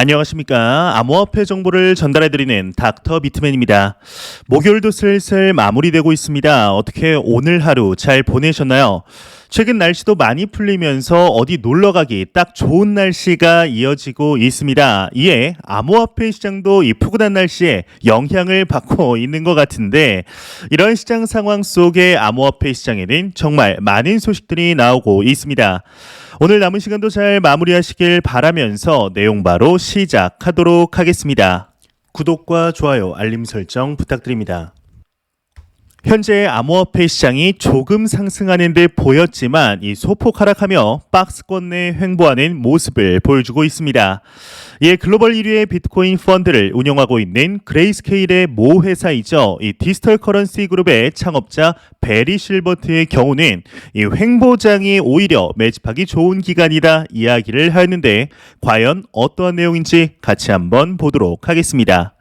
안녕하십니까. 암호화폐 정보를 전달해드리는 닥터 비트맨입니다. 목요일도 슬슬 마무리되고 있습니다. 어떻게 오늘 하루 잘 보내셨나요? 최근 날씨도 많이 풀리면서 어디 놀러가기 딱 좋은 날씨가 이어지고 있습니다. 이에 암호화폐 시장도 이 푸근한 날씨에 영향을 받고 있는 것 같은데, 이런 시장 상황 속에 암호화폐 시장에는 정말 많은 소식들이 나오고 있습니다. 오늘 남은 시간도 잘 마무리하시길 바라면서 내용 바로 시작하도록 하겠습니다. 구독과 좋아요, 알림 설정 부탁드립니다. 현재 암호화폐 시장이 조금 상승하는 듯 보였지만 이 소폭 하락하며 박스권 내 횡보하는 모습을 보여주고 있습니다. 이에 글로벌 1위의 비트코인 펀드를 운영하고 있는 그레이스케일의 모 회사이죠. 이 디지털 커런시 그룹의 창업자 베리 실버트의 경우는 이 횡보장이 오히려 매집하기 좋은 기간이다 이야기를 하였는데, 과연 어떠한 내용인지 같이 한번 보도록 하겠습니다.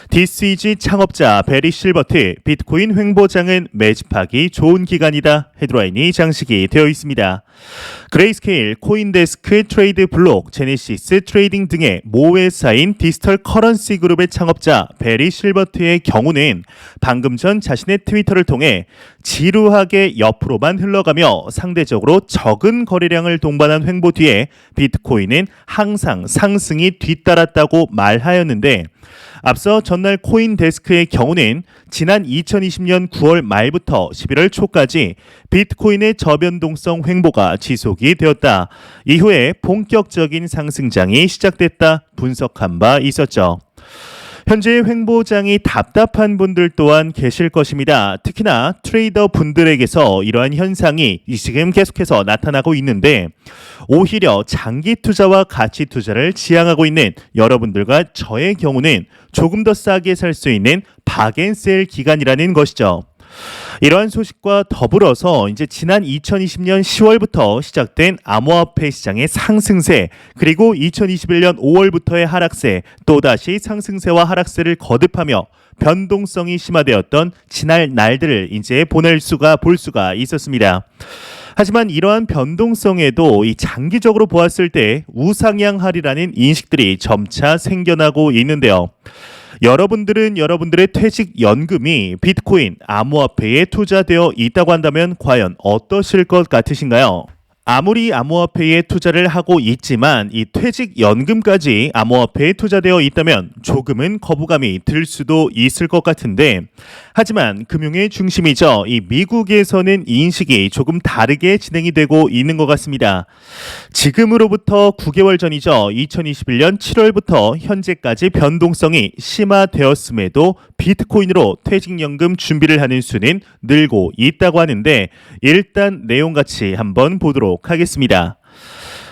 DCG 창업자 베리 실버트, 비트코인 횡보장은 매집하기 좋은 기간이다 헤드라인이 장식이 되어 있습니다. 그레이스케일, 코인데스크, 트레이드 블록, 제네시스 트레이딩 등의 모 회사인 디지털 커런시 그룹의 창업자 베리 실버트의 경우는 방금 전 자신의 트위터를 통해 지루하게 옆으로만 흘러가며 상대적으로 적은 거래량을 동반한 횡보 뒤에 비트코인은 항상 상승이 뒤따랐다고 말하였는데, 앞서 전날 코인데스크의 경우는 지난 2020년 9월 말부터 11월 초까지 비트코인의 저변동성 횡보가 지속이 되었다. 이후에 본격적인 상승장이 시작됐다 분석한 바 있었죠. 현재 횡보장이 답답한 분들 또한 계실 것입니다. 특히나 트레이더 분들에게서 이러한 현상이 지금 계속해서 나타나고 있는데, 오히려 장기 투자와 가치 투자를 지향하고 있는 여러분들과 저의 경우는 조금 더 싸게 살 수 있는 박앤셀 기간이라는 것이죠. 이러한 소식과 더불어서 이제 지난 2020년 10월부터 시작된 암호화폐 시장의 상승세, 그리고 2021년 5월부터의 하락세, 또다시 상승세와 하락세를 거듭하며 변동성이 심화되었던 지난 날들을 이제 볼 수가 있었습니다. 하지만 이러한 변동성에도 이 장기적으로 보았을 때 우상향하리라는 인식들이 점차 생겨나고 있는데요. 여러분들은 여러분들의 퇴직연금이 비트코인, 암호화폐에 투자되어 있다고 한다면 과연 어떠실 것 같으신가요? 아무리 암호화폐에 투자를 하고 있지만 이 퇴직연금까지 암호화폐에 투자되어 있다면 조금은 거부감이 들 수도 있을 것 같은데, 하지만 금융의 중심이죠. 이 미국에서는 인식이 조금 다르게 진행이 되고 있는 것 같습니다. 지금으로부터 9개월 전이죠. 2021년 7월부터 현재까지 변동성이 심화되었음에도 비트코인으로 퇴직연금 준비를 하는 수는 늘고 있다고 하는데, 일단 내용 같이 한번 보도록 하겠습니다.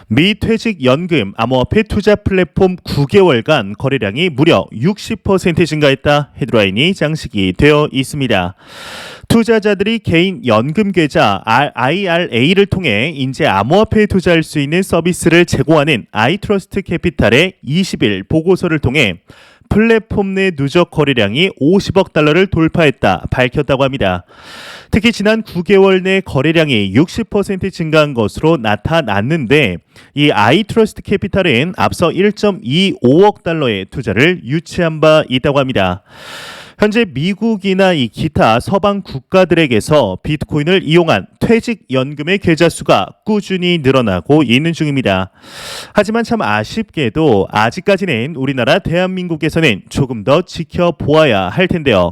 미 퇴직연금 암호화폐 투자 플랫폼 9개월간 거래량이 무려 60% 증가했다 헤드라인이 장식이 되어 있습니다. 투자자들이 개인 연금 계좌 IRA를 통해 이제 암호화폐에 투자할 수 있는 서비스를 제공하는 아이트러스트 캐피탈의 20일 보고서를 통해 플랫폼 내 누적 거래량이 50억 달러를 돌파했다 밝혔다고 합니다. 특히 지난 9개월 내 거래량이 60% 증가한 것으로 나타났는데, 이 아이트러스트 캐피탈은 앞서 1.25억 달러의 투자를 유치한 바 있다고 합니다. 현재 미국이나 이 기타 서방 국가들에게서 비트코인을 이용한 퇴직연금의 계좌 수가 꾸준히 늘어나고 있는 중입니다. 하지만 참 아쉽게도 아직까지는 우리나라 대한민국에서는 조금 더 지켜보아야 할 텐데요.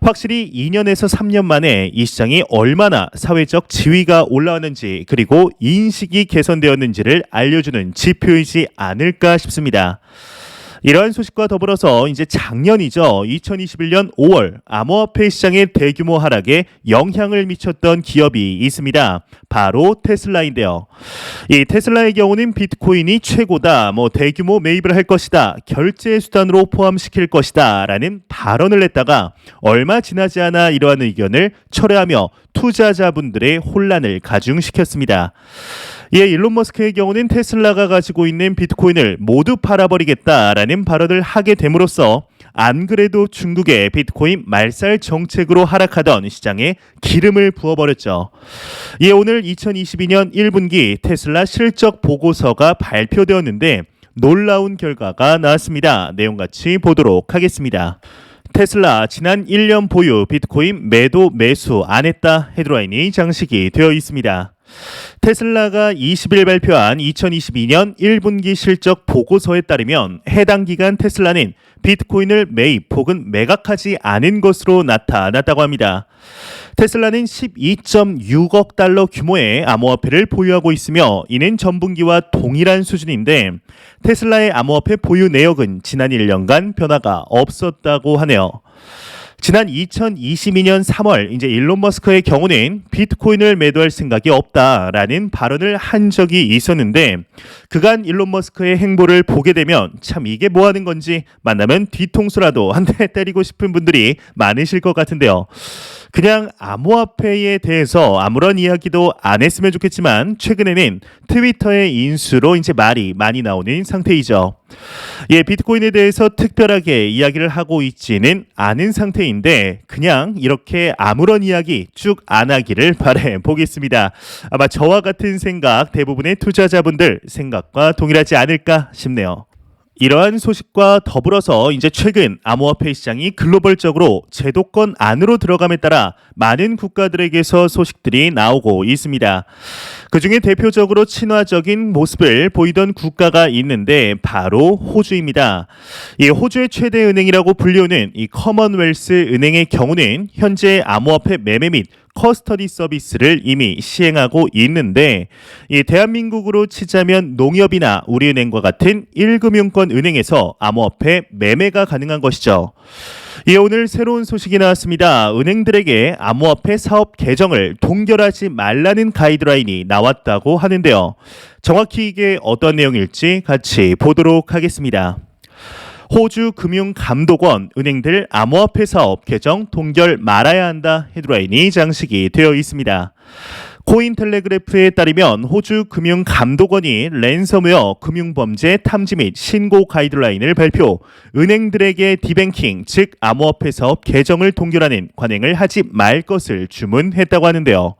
확실히 2년에서 3년 만에 이 시장이 얼마나 사회적 지위가 올라왔는지, 그리고 인식이 개선되었는지를 알려주는 지표이지 않을까 싶습니다. 이러한 소식과 더불어서 이제 작년이죠. 2021년 5월 암호화폐 시장의 대규모 하락에 영향을 미쳤던 기업이 있습니다. 바로 테슬라인데요. 이 테슬라의 경우는 비트코인이 최고다, 대규모 매입을 할 것이다, 결제 수단으로 포함시킬 것이다 라는 발언을 했다가 얼마 지나지 않아 이러한 의견을 철회하며 투자자분들의 혼란을 가중시켰습니다. 이에 일론 머스크의 경우는 테슬라가 가지고 있는 비트코인을 모두 팔아버리겠다라는 발언을 하게 됨으로써 안 그래도 중국의 비트코인 말살 정책으로 하락하던 시장에 기름을 부어버렸죠. 이에 오늘 2022년 1분기 테슬라 실적 보고서가 발표되었는데 놀라운 결과가 나왔습니다. 내용 같이 보도록 하겠습니다. 테슬라 지난 1년 보유 비트코인 매도 매수 안 했다 헤드라인이 장식이 되어 있습니다. 테슬라가 20일 발표한 2022년 1분기 실적 보고서에 따르면 해당 기간 테슬라는 비트코인을 매입 혹은 매각하지 않은 것으로 나타났다고 합니다. 테슬라는 12.6억 달러 규모의 암호화폐를 보유하고 있으며 이는 전분기와 동일한 수준인데 테슬라의 암호화폐 보유 내역은 지난 1년간 변화가 없었다고 하네요. 지난 2022년 3월 이제 일론 머스크의 경우는 비트코인을 매도할 생각이 없다라는 발언을 한 적이 있었는데 그간 일론 머스크의 행보를 보게 되면 참 이게 뭐 하는 건지 만나면 뒤통수라도 한 대 때리고 싶은 분들이 많으실 것 같은데요. 그냥 암호화폐에 대해서 아무런 이야기도 안 했으면 좋겠지만 최근에는 트위터의 인수로 이제 말이 많이 나오는 상태이죠. 예, 비트코인에 대해서 특별하게 이야기를 하고 있지는 않은 상태인데 그냥 이렇게 아무런 이야기 쭉 안 하기를 바래 보겠습니다. 아마 저와 같은 생각 대부분의 투자자분들 생각과 동일하지 않을까 싶네요. 이러한 소식과 더불어서 이제 최근 암호화폐 시장이 글로벌적으로 제도권 안으로 들어감에 따라 많은 국가들에게서 소식들이 나오고 있습니다. 그중에 대표적으로 친화적인 모습을 보이던 국가가 있는데 바로 호주입니다. 이 호주의 최대 은행이라고 불리우는 이 커먼웰스 은행의 경우는 현재 암호화폐 매매 및 커스터디 서비스를 이미 시행하고 있는데 이 대한민국으로 치자면 농협이나 우리은행과 같은 1금융권 은행에서 암호화폐 매매가 가능한 것이죠. 예, 오늘 새로운 소식이 나왔습니다. 은행들에게 암호화폐 사업 계정을 동결하지 말라는 가이드라인이 나왔다고 하는데요. 정확히 이게 어떤 내용일지 같이 보도록 하겠습니다. 호주 금융감독원 은행들 암호화폐 사업 계정 동결 말아야 한다 헤드라인이 장식이 되어 있습니다. 코인텔레그래프에 따르면 호주 금융감독원이 랜섬웨어 금융범죄 탐지 및 신고 가이드라인을 발표, 은행들에게 디뱅킹 즉 암호화폐 사업 계정을 동결하는 관행을 하지 말 것을 주문했다고 하는데요.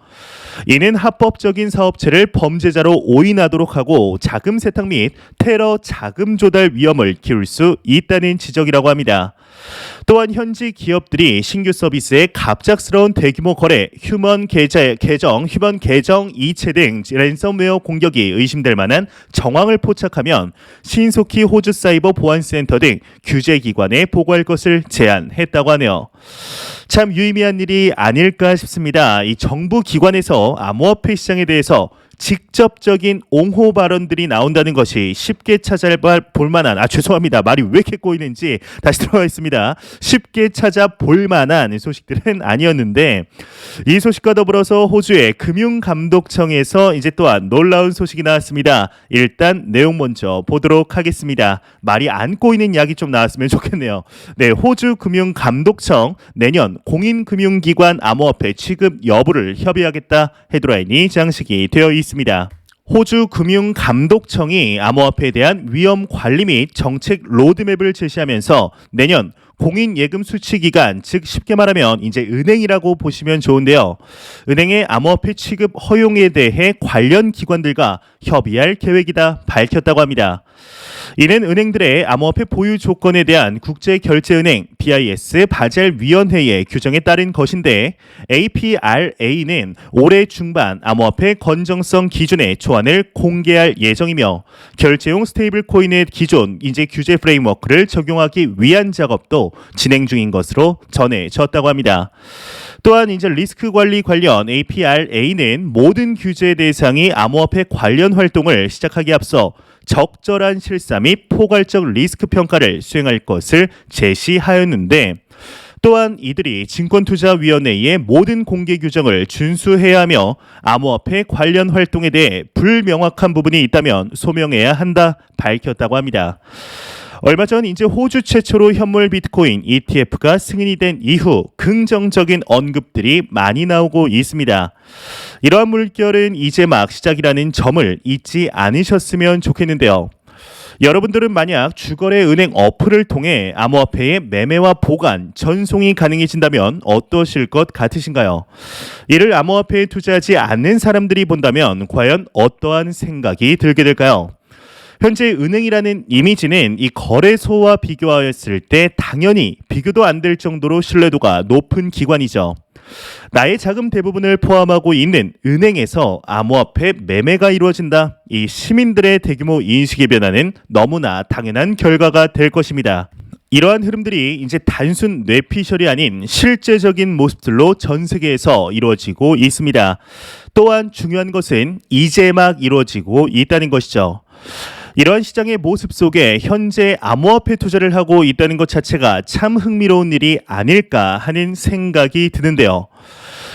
이는 합법적인 사업체를 범죄자로 오인하도록 하고 자금 세탁 및 테러 자금 조달 위험을 키울 수 있다는 지적이라고 합니다. 또한 현지 기업들이 신규 서비스의 갑작스러운 대규모 거래, 휴먼 계정 이체 등 랜섬웨어 공격이 의심될 만한 정황을 포착하면 신속히 호주 사이버 보안센터 등 규제기관에 보고할 것을 제안했다고 하네요. 참 유의미한 일이 아닐까 싶습니다. 이 정부 기관에서 암호화폐 시장에 대해서 직접적인 옹호 발언들이 나온다는 것이 쉽게 찾아볼 만한 죄송합니다. 말이 왜 이렇게 꼬이는지 다시 들어가 있습니다. 쉽게 찾아볼 만한 소식들은 아니었는데 이 소식과 더불어서 호주의 금융감독청에서 이제 또한 놀라운 소식이 나왔습니다. 일단 내용 먼저 보도록 하겠습니다. 말이 안 꼬이는 이야기 좀 나왔으면 좋겠네요. 네, 호주 금융감독청 내년 공인금융기관 암호화폐 취급 여부를 협의하겠다 헤드라인이 장식이 되어 있습니다. 호주 금융감독청이 암호화폐에 대한 위험 관리 및 정책 로드맵을 제시하면서 내년 공인예금 수취기관, 즉 쉽게 말하면 이제 은행이라고 보시면 좋은데요. 은행의 암호화폐 취급 허용에 대해 관련 기관들과 협의할 계획이다 밝혔다고 합니다. 이는 은행들의 암호화폐 보유 조건에 대한 국제결제은행 BIS 바젤위원회의 규정에 따른 것인데 APRA는 올해 중반 암호화폐 건정성 기준의 초안을 공개할 예정이며 결제용 스테이블 코인의 기존 이제 규제 프레임워크를 적용하기 위한 작업도 진행 중인 것으로 전해졌다고 합니다. 또한 이제 리스크 관리 관련 APRA는 모든 규제 대상이 암호화폐 관련 활동을 시작하기에 앞서 적절한 실사 및 포괄적 리스크 평가를 수행할 것을 제시하였는데 또한 이들이 증권투자위원회의 모든 공개 규정을 준수해야 하며 암호화폐 관련 활동에 대해 불명확한 부분이 있다면 소명해야 한다 밝혔다고 합니다. 얼마 전 이제 호주 최초로 현물 비트코인 ETF가 승인이 된 이후 긍정적인 언급들이 많이 나오고 있습니다. 이러한 물결은 이제 막 시작이라는 점을 잊지 않으셨으면 좋겠는데요. 여러분들은 만약 주거래 은행 어플을 통해 암호화폐의 매매와 보관, 전송이 가능해진다면 어떠실 것 같으신가요? 이를 암호화폐에 투자하지 않는 사람들이 본다면 과연 어떠한 생각이 들게 될까요? 현재 은행이라는 이미지는 이 거래소와 비교하였을 때 당연히 비교도 안 될 정도로 신뢰도가 높은 기관이죠. 나의 자금 대부분을 포함하고 있는 은행에서 암호화폐 매매가 이루어진다. 이 시민들의 대규모 인식의 변화는 너무나 당연한 결과가 될 것입니다. 이러한 흐름들이 이제 단순 뇌피셜이 아닌 실제적인 모습들로 전 세계에서 이루어지고 있습니다. 또한 중요한 것은 이제 막 이루어지고 있다는 것이죠. 이러한 시장의 모습 속에 현재 암호화폐 투자를 하고 있다는 것 자체가 참 흥미로운 일이 아닐까 하는 생각이 드는데요.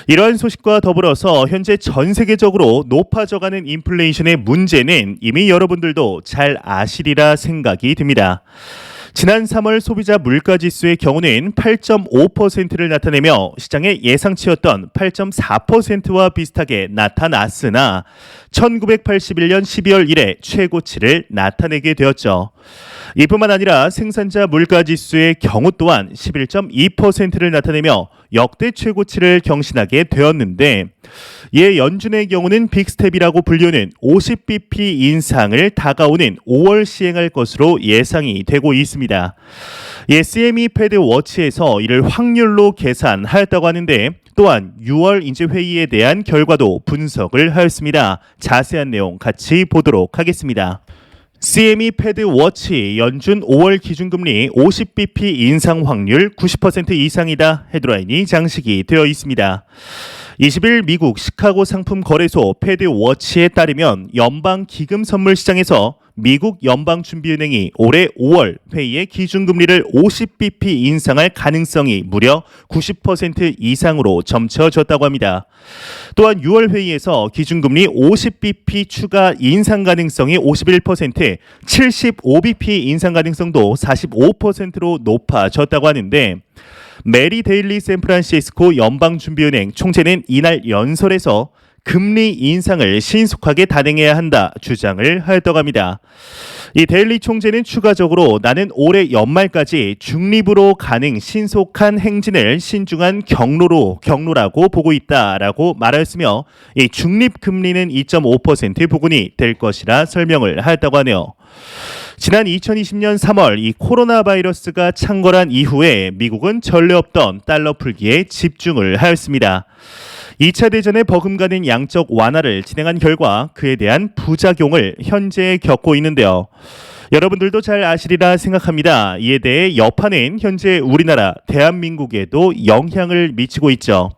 이러한 소식과 더불어서 현재 전 세계적으로 높아져가는 인플레이션의 문제는 이미 여러분들도 잘 아시리라 생각이 듭니다. 지난 3월 소비자 물가지수의 경우는 8.5%를 나타내며 시장의 예상치였던 8.4%와 비슷하게 나타났으나 1981년 12월 이래 최고치를 나타내게 되었죠. 이뿐만 아니라 생산자 물가지수의 경우 또한 11.2%를 나타내며 역대 최고치를 경신하게 되었는데, 이에 연준의 경우는 빅스텝이라고 불리는 50bp 인상을 다가오는 5월 시행할 것으로 예상이 되고 있습니다. CME 패드 워치에서 이를 확률로 계산하였다고 하는데, 또한 6월 인재 회의에 대한 결과도 분석을 하였습니다. 자세한 내용 같이 보도록 하겠습니다. CME 패드 워치 연준 5월 기준금리 50bp 인상 확률 90% 이상이다. 헤드라인이 장식이 되어 있습니다. 20일 미국 시카고 상품 거래소 패드 워치에 따르면 연방 기금 선물 시장에서 미국 연방준비은행이 올해 5월 회의의 기준금리를 50bp 인상할 가능성이 무려 90% 이상으로 점쳐졌다고 합니다. 또한 6월 회의에서 기준금리 50bp 추가 인상 가능성이 51%, 75bp 인상 가능성도 45%로 높아졌다고 하는데, 메리 데일리 샌프란시스코 연방준비은행 총재는 이날 연설에서 금리 인상을 신속하게 단행해야 한다 주장을 하였다고 합니다. 이 데일리 총재는 추가적으로 나는 올해 연말까지 중립으로 가는 신속한 행진을 신중한 경로라고 보고 있다라고 말하였으며, 이 중립 금리는 2.5% 부근이 될 것이라 설명을 하였다고 하네요. 지난 2020년 3월 이 코로나 바이러스가 창궐한 이후에 미국은 전례 없던 달러 풀기에 집중을 하였습니다. 2차 대전에 버금가는 양적 완화를 진행한 결과 그에 대한 부작용을 현재 겪고 있는데요. 여러분들도 잘 아시리라 생각합니다. 이에 대해 여파는 현재 우리나라 대한민국에도 영향을 미치고 있죠.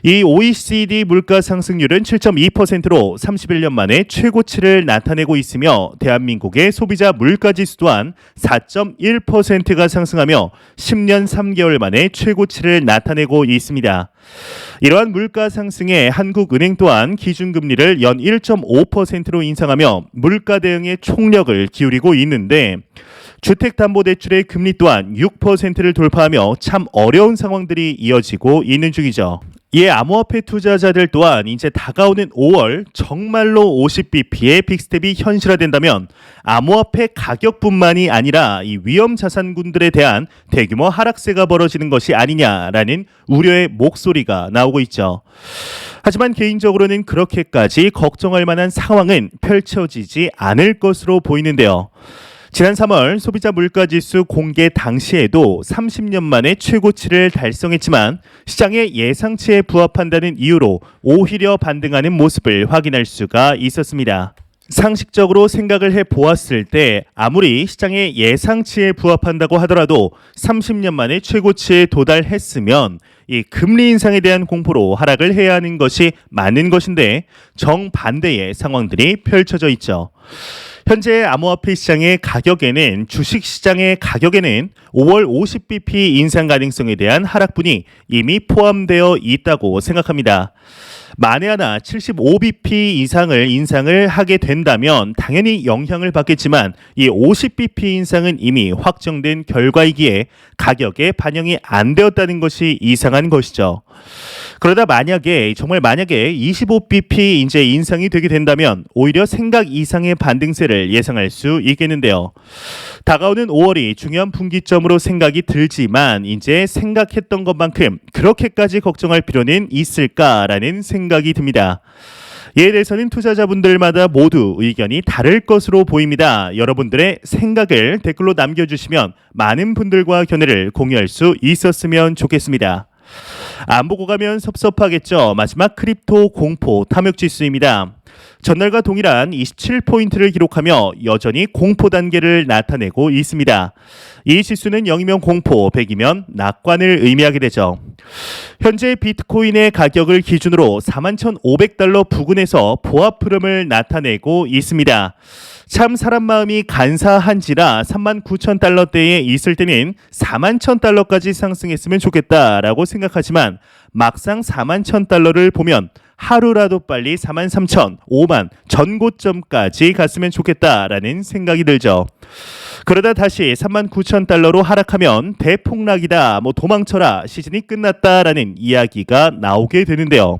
이 OECD 물가 상승률은 7.2%로 31년 만에 최고치를 나타내고 있으며, 대한민국의 소비자 물가지수 또한 4.1%가 상승하며 10년 3개월 만에 최고치를 나타내고 있습니다. 이러한 물가 상승에 한국은행 또한 기준금리를 연 1.5%로 인상하며 물가 대응에 총력을 기울이고 있는데, 주택담보대출의 금리 또한 6%를 돌파하며 참 어려운 상황들이 이어지고 있는 중이죠. 이에 암호화폐 투자자들 또한 이제 다가오는 5월 정말로 50bp의 빅스텝이 현실화된다면 암호화폐 가격뿐만이 아니라 이 위험 자산군들에 대한 대규모 하락세가 벌어지는 것이 아니냐라는 우려의 목소리가 나오고 있죠. 하지만 개인적으로는 그렇게까지 걱정할 만한 상황은 펼쳐지지 않을 것으로 보이는데요. 지난 3월 소비자 물가지수 공개 당시에도 30년 만에 최고치를 달성했지만 시장의 예상치에 부합한다는 이유로 오히려 반등하는 모습을 확인할 수가 있었습니다. 상식적으로 생각을 해보았을 때 아무리 시장의 예상치에 부합한다고 하더라도 30년 만에 최고치에 도달했으면 이 금리 인상에 대한 공포로 하락을 해야 하는 것이 맞는 것인데, 정반대의 상황들이 펼쳐져 있죠. 현재 암호화폐 시장의 가격에는, 주식시장의 가격에는 5월 50bp 인상 가능성에 대한 하락분이 이미 포함되어 있다고 생각합니다. 만에 하나 75bp 이상을 인상을 하게 된다면 당연히 영향을 받겠지만, 이 50bp 인상은 이미 확정된 결과이기에 가격에 반영이 안 되었다는 것이 이상한 것이죠. 그러다 만약에 25bp 이제 인상이 되게 된다면 오히려 생각 이상의 반등세를 예상할 수 있겠는데요. 다가오는 5월이 중요한 분기점으로 생각이 들지만 이제 생각했던 것만큼 그렇게까지 걱정할 필요는 있을까라는 생각이 듭니다. 이에 대해서는 투자자분들마다 모두 의견이 다를 것으로 보입니다. 여러분들의 생각을 댓글로 남겨주시면 많은 분들과 견해를 공유할 수 있었으면 좋겠습니다. 안 보고 가면 섭섭하겠죠. 마지막 크립토 공포 탐욕 지수입니다. 전날과 동일한 27포인트를 기록하며 여전히 공포 단계를 나타내고 있습니다. 이 지수는 0이면 공포, 100이면 낙관을 의미하게 되죠. 현재 비트코인의 가격을 기준으로 41,500달러 부근에서 보합 흐름을 나타내고 있습니다. 참 사람 마음이 간사한지라 39,000달러대에 있을 때는 41,000달러까지 상승했으면 좋겠다라고 생각하지만 막상 41,000달러를 보면 하루라도 빨리 43,000, 5만 전고점까지 갔으면 좋겠다라는 생각이 들죠. 그러다 다시 39,000달러로 하락하면 대폭락이다, 도망쳐라, 시즌이 끝났다라는 이야기가 나오게 되는데요.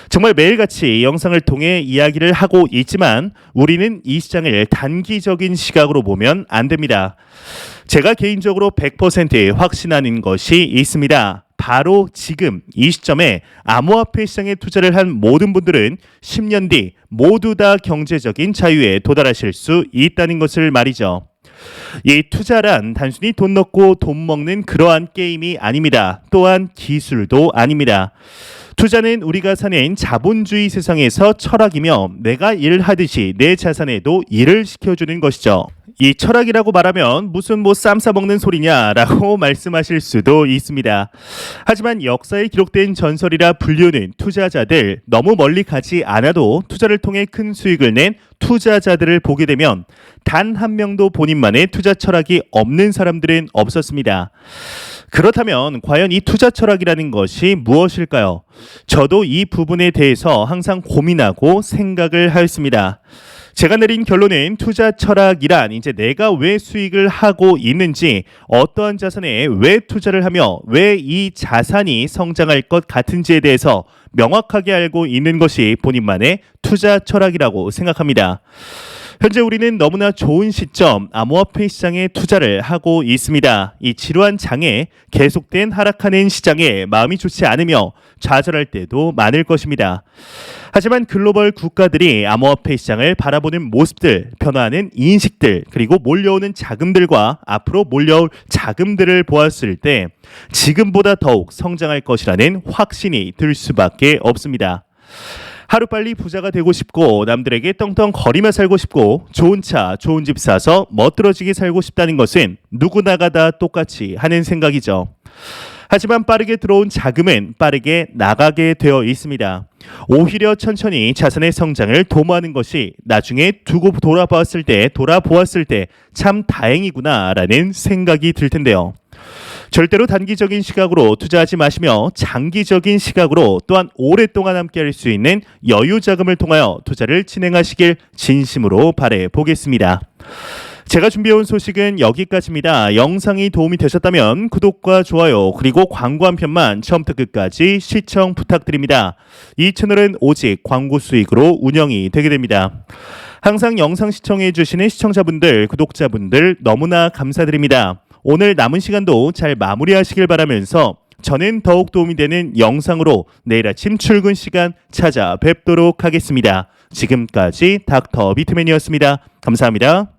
정말 매일같이 영상을 통해 이야기를 하고 있지만 우리는 이 시장을 단기적인 시각으로 보면 안 됩니다. 제가 개인적으로 100% 확신하는 것이 있습니다. 바로 지금 이 시점에 암호화폐 시장에 투자를 한 모든 분들은 10년 뒤 모두 다 경제적인 자유에 도달하실 수 있다는 것을 말이죠. 이 투자란 단순히 돈 넣고 돈 먹는 그러한 게임이 아닙니다. 또한 기술도 아닙니다. 투자는 우리가 사는 자본주의 세상에서 철학이며 내가 일하듯이 내 자산에도 일을 시켜주는 것이죠. 이 철학이라고 말하면 무슨 쌈 싸먹는 소리냐라고 말씀하실 수도 있습니다. 하지만 역사에 기록된 전설이라 불리우는 투자자들, 너무 멀리 가지 않아도 투자를 통해 큰 수익을 낸 투자자들을 보게 되면 단 한 명도 본인만의 투자 철학이 없는 사람들은 없었습니다. 그렇다면 과연 이 투자 철학이라는 것이 무엇일까요? 저도 이 부분에 대해서 항상 고민하고 생각을 하였습니다. 제가 내린 결론은 투자 철학이란 이제 내가 왜 수익을 하고 있는지, 어떠한 자산에 왜 투자를 하며 왜 이 자산이 성장할 것 같은지에 대해서 명확하게 알고 있는 것이 본인만의 투자 철학이라고 생각합니다. 현재 우리는 너무나 좋은 시점 암호화폐 시장에 투자를 하고 있습니다. 이 지루한 장에 계속된 하락하는 시장에 마음이 좋지 않으며 좌절할 때도 많을 것입니다. 하지만 글로벌 국가들이 암호화폐 시장을 바라보는 모습들, 변화하는 인식들, 그리고 몰려오는 자금들과 앞으로 몰려올 자금들을 보았을 때 지금보다 더욱 성장할 것이라는 확신이 들 수밖에 없습니다. 하루빨리 부자가 되고 싶고 남들에게 떵떵거리며 살고 싶고 좋은 차, 좋은 집 사서 멋들어지게 살고 싶다는 것은 누구나가 다 똑같이 하는 생각이죠. 하지만 빠르게 들어온 자금은 빠르게 나가게 되어 있습니다. 오히려 천천히 자산의 성장을 도모하는 것이 나중에 두고 돌아보았을 때 참 다행이구나라는 생각이 들 텐데요. 절대로 단기적인 시각으로 투자하지 마시며 장기적인 시각으로 또한 오랫동안 함께할 수 있는 여유 자금을 통하여 투자를 진행하시길 진심으로 바라 보겠습니다. 제가 준비해온 소식은 여기까지입니다. 영상이 도움이 되셨다면 구독과 좋아요 그리고 광고 한 편만 처음부터 끝까지 시청 부탁드립니다. 이 채널은 오직 광고 수익으로 운영이 되게 됩니다. 항상 영상 시청해 주시는 시청자분들, 구독자분들 너무나 감사드립니다. 오늘 남은 시간도 잘 마무리하시길 바라면서 저는 더욱 도움이 되는 영상으로 내일 아침 출근 시간 찾아뵙도록 하겠습니다. 지금까지 닥터 비트맨이었습니다. 감사합니다.